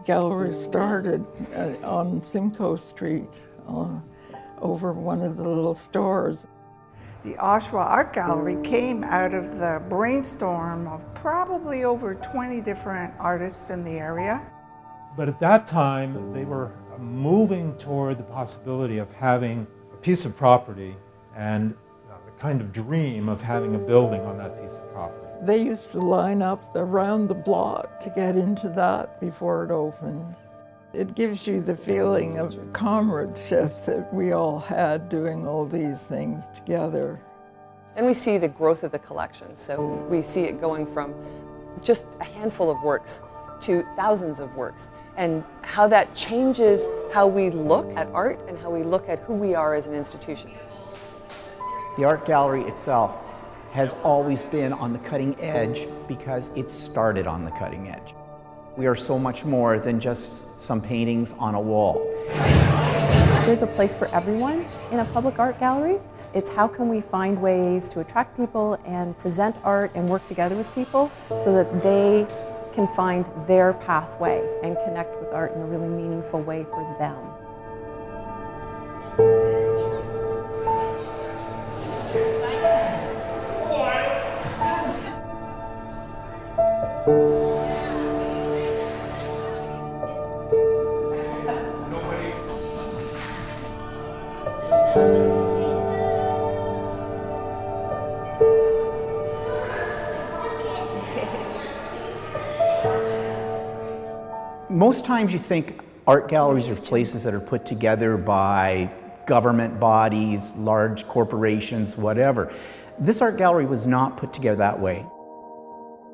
gallery started on Simcoe Street over one of the little stores. The Ottawa Art Gallery came out of the brainstorm of probably over 20 different artists in the area. But at that time, they were moving toward the possibility of having a piece of property and a kind of dream of having a building on that piece of property. They used to line up around the block to get into that before it opened. It gives you the feeling of comradeship that we all had doing all these things together. And we see the growth of the collection. So we see it going from just a handful of works to thousands of works, and how that changes how we look at art and how we look at who we are as an institution. The art gallery itself has always been on the cutting edge because it started on the cutting edge. We are so much more than just some paintings on a wall. There's a place for everyone in a public art gallery. It's how can we find ways to attract people and present art and work together with people so that they can find their pathway and connect with art in a really meaningful way for them. Most times you think art galleries are places that are put together by government bodies, large corporations, whatever. This art gallery was not put together that way.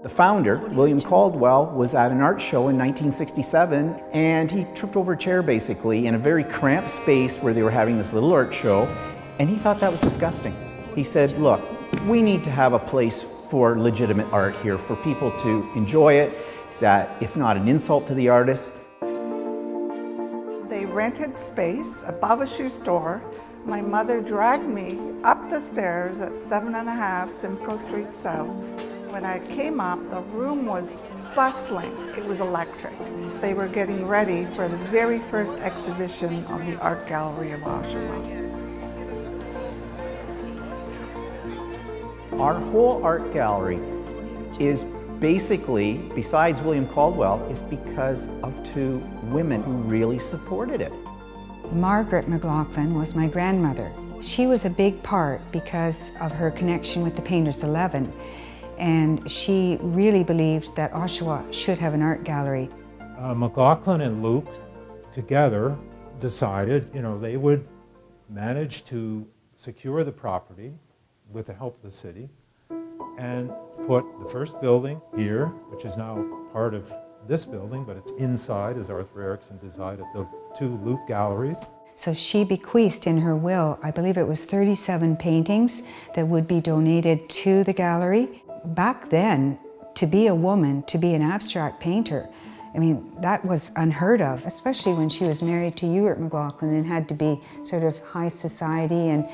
The founder, William Caldwell, was at an art show in 1967, and he tripped over a chair basically in a very cramped space where they were having this little art show, and he thought that was disgusting. He said, look, we need to have a place for legitimate art here, for people to enjoy it, that it's not an insult to the artist. They rented space above a shoe store. My mother dragged me up the stairs at 7.5 Simcoe Street South. When I came up, the room was bustling. It was electric. They were getting ready for the very first exhibition of the Art Gallery of Ottawa. Our whole art gallery is basically, besides William Caldwell, is because of two women who really supported it. Margaret McLaughlin was my grandmother. She was a big part because of her connection with the Painters 11, and she really believed that Oshawa should have an art gallery. McLaughlin and Luke together decided, they would manage to secure the property with the help of the city and put the first building here, which is now part of this building, but it's inside, as Arthur Erickson decided, the two Luke galleries. So she bequeathed in her will, I believe it was 37 paintings that would be donated to the gallery. Back then, to be a woman, to be an abstract painter, that was unheard of, especially when she was married to Ewart McLaughlin and had to be sort of high society and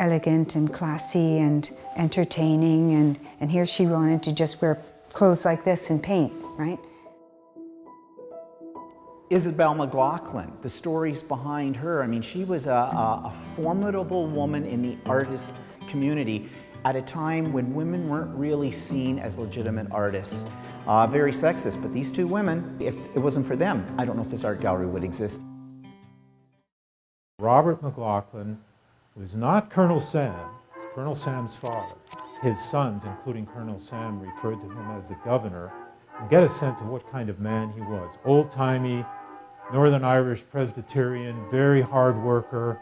elegant and classy and entertaining, and here she wanted to just wear clothes like this and paint, right? Isabel McLaughlin, the stories behind her, she was a formidable woman in the artist community at a time when women weren't really seen as legitimate artists. Very sexist, but these two women, if it wasn't for them, I don't know if this art gallery would exist. Robert McLaughlin was not Colonel Sam, it's Colonel Sam's father. His sons, including Colonel Sam, referred to him as the governor, and get a sense of what kind of man he was. Old-timey, Northern Irish Presbyterian, very hard worker,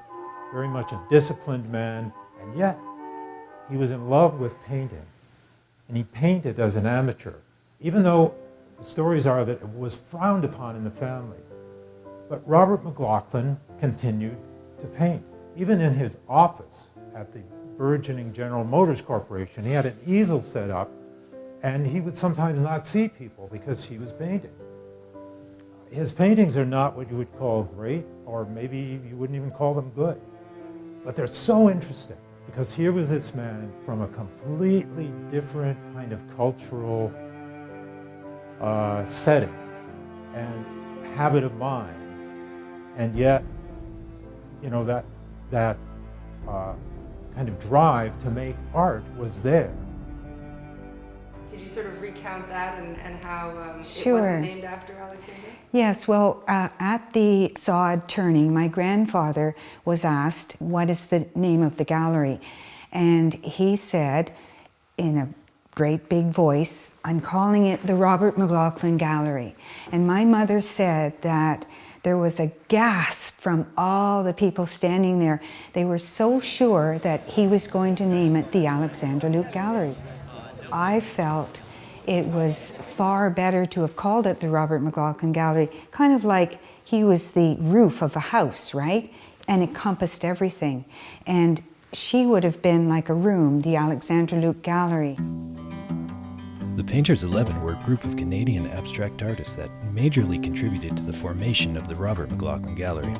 very much a disciplined man, and yet he was in love with painting, and he painted as an amateur, even though the stories are that it was frowned upon in the family. But Robert McLaughlin continued to paint. Even in his office at the burgeoning General Motors Corporation, he had an easel set up, and he would sometimes not see people because he was painting. His paintings are not what you would call great, or maybe you wouldn't even call them good. But they're so interesting, because here was this man from a completely different kind of cultural setting, and habit of mind, and yet, you know, that kind of drive to make art was there. Could you sort of recount that and how Sure. it wasn't named after Alexander? Yes, well, at the sod turning, my grandfather was asked, what is the name of the gallery? And he said, in a great big voice, I'm calling it the Robert McLaughlin Gallery. And my mother said that there was a gasp from all the people standing there. They were so sure that he was going to name it the Alexander Luke Gallery. I felt it was far better to have called it the Robert McLaughlin Gallery, kind of like he was the roof of a house, right? And encompassed everything. And she would have been like a room, the Alexander Luke Gallery. The Painters 11 were a group of Canadian abstract artists that majorly contributed to the formation of the Robert McLaughlin Gallery.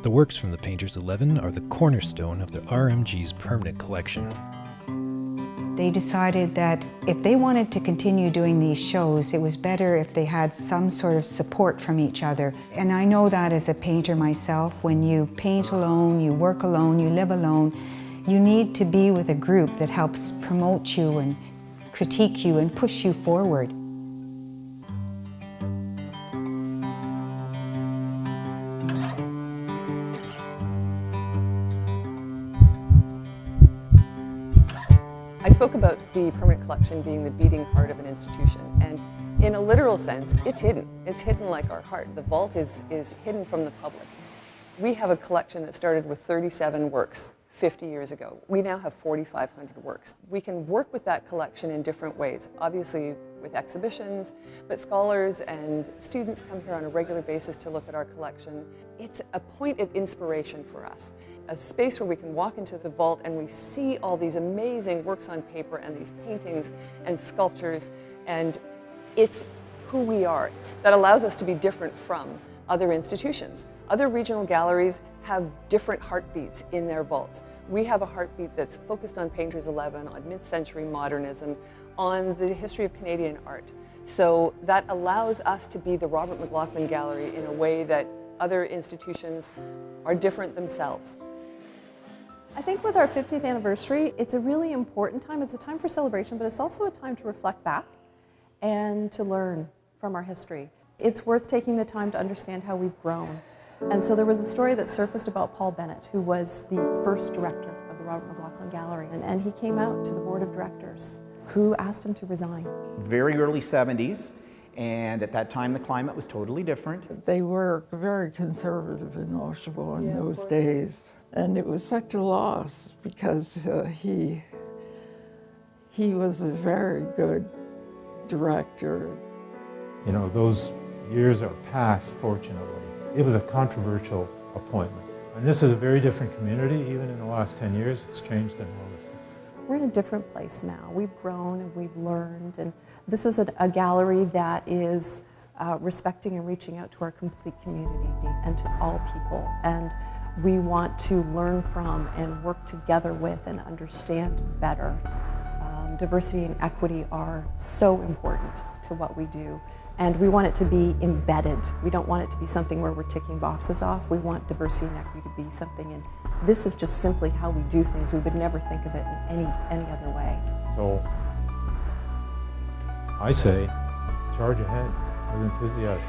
The works from the Painters 11 are the cornerstone of the RMG's permanent collection. They decided that if they wanted to continue doing these shows, it was better if they had some sort of support from each other. And I know that as a painter myself, when you paint alone, you work alone, you live alone, you need to be with a group that helps promote you and critique you and push you forward. I spoke about the permanent collection being the beating heart of an institution, and in a literal sense, it's hidden. It's hidden like our heart. The vault is hidden from the public. We have a collection that started with 37 works 50 years ago. We now have 4,500 works. We can work with that collection in different ways, obviously with exhibitions, but scholars and students come here on a regular basis to look at our collection. It's a point of inspiration for us, a space where we can walk into the vault and we see all these amazing works on paper and these paintings and sculptures, and it's who we are. That allows us to be different from other institutions. Other regional galleries have different heartbeats in their vaults. We have a heartbeat that's focused on Painters 11, on mid-century modernism, on the history of Canadian art. So that allows us to be the Robert McLaughlin Gallery in a way that other institutions are different themselves. I think with our 50th anniversary, it's a really important time. It's a time for celebration, but it's also a time to reflect back and to learn from our history. It's worth taking the time to understand how we've grown. And so there was a story that surfaced about Paul Bennett, who was the first director of the Robert McLaughlin Gallery. And he came out to the board of directors, who asked him to resign. Very early 70s, and at that time the climate was totally different. They were very conservative in Oshawa in those days. And it was such a loss because he was a very good director. You know, those years are past, fortunately. It was a controversial appointment. And this is a very different community. Even in the last 10 years, it's changed enormously. We're in a different place now. We've grown and we've learned, and this is a gallery that is respecting and reaching out to our complete community and to all people. And we want to learn from and work together with and understand better. Diversity and equity are so important to what we do. And we want it to be embedded. We don't want it to be something where we're ticking boxes off. We want diversity and equity to be something, and this is just simply how we do things. We would never think of it in any other way. So I say, charge ahead with enthusiasm.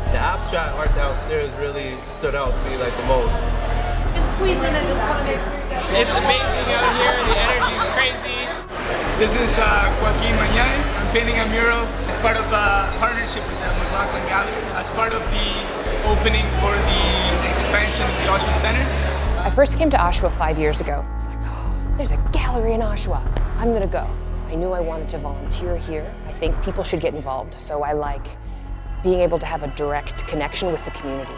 The abstract art downstairs really stood out to me like the most. You can squeeze in and just want to make It's amazing out here, the energy is crazy. This is Joaquin Mañay. I'm painting a mural as part of a partnership with the McLaughlin Gallery, as part of the opening for the expansion of the Oshawa Center. I first came to Oshawa 5 years ago. I was like, oh, there's a gallery in Oshawa. I'm gonna go. I knew I wanted to volunteer here. I think people should get involved, so I like being able to have a direct connection with the community.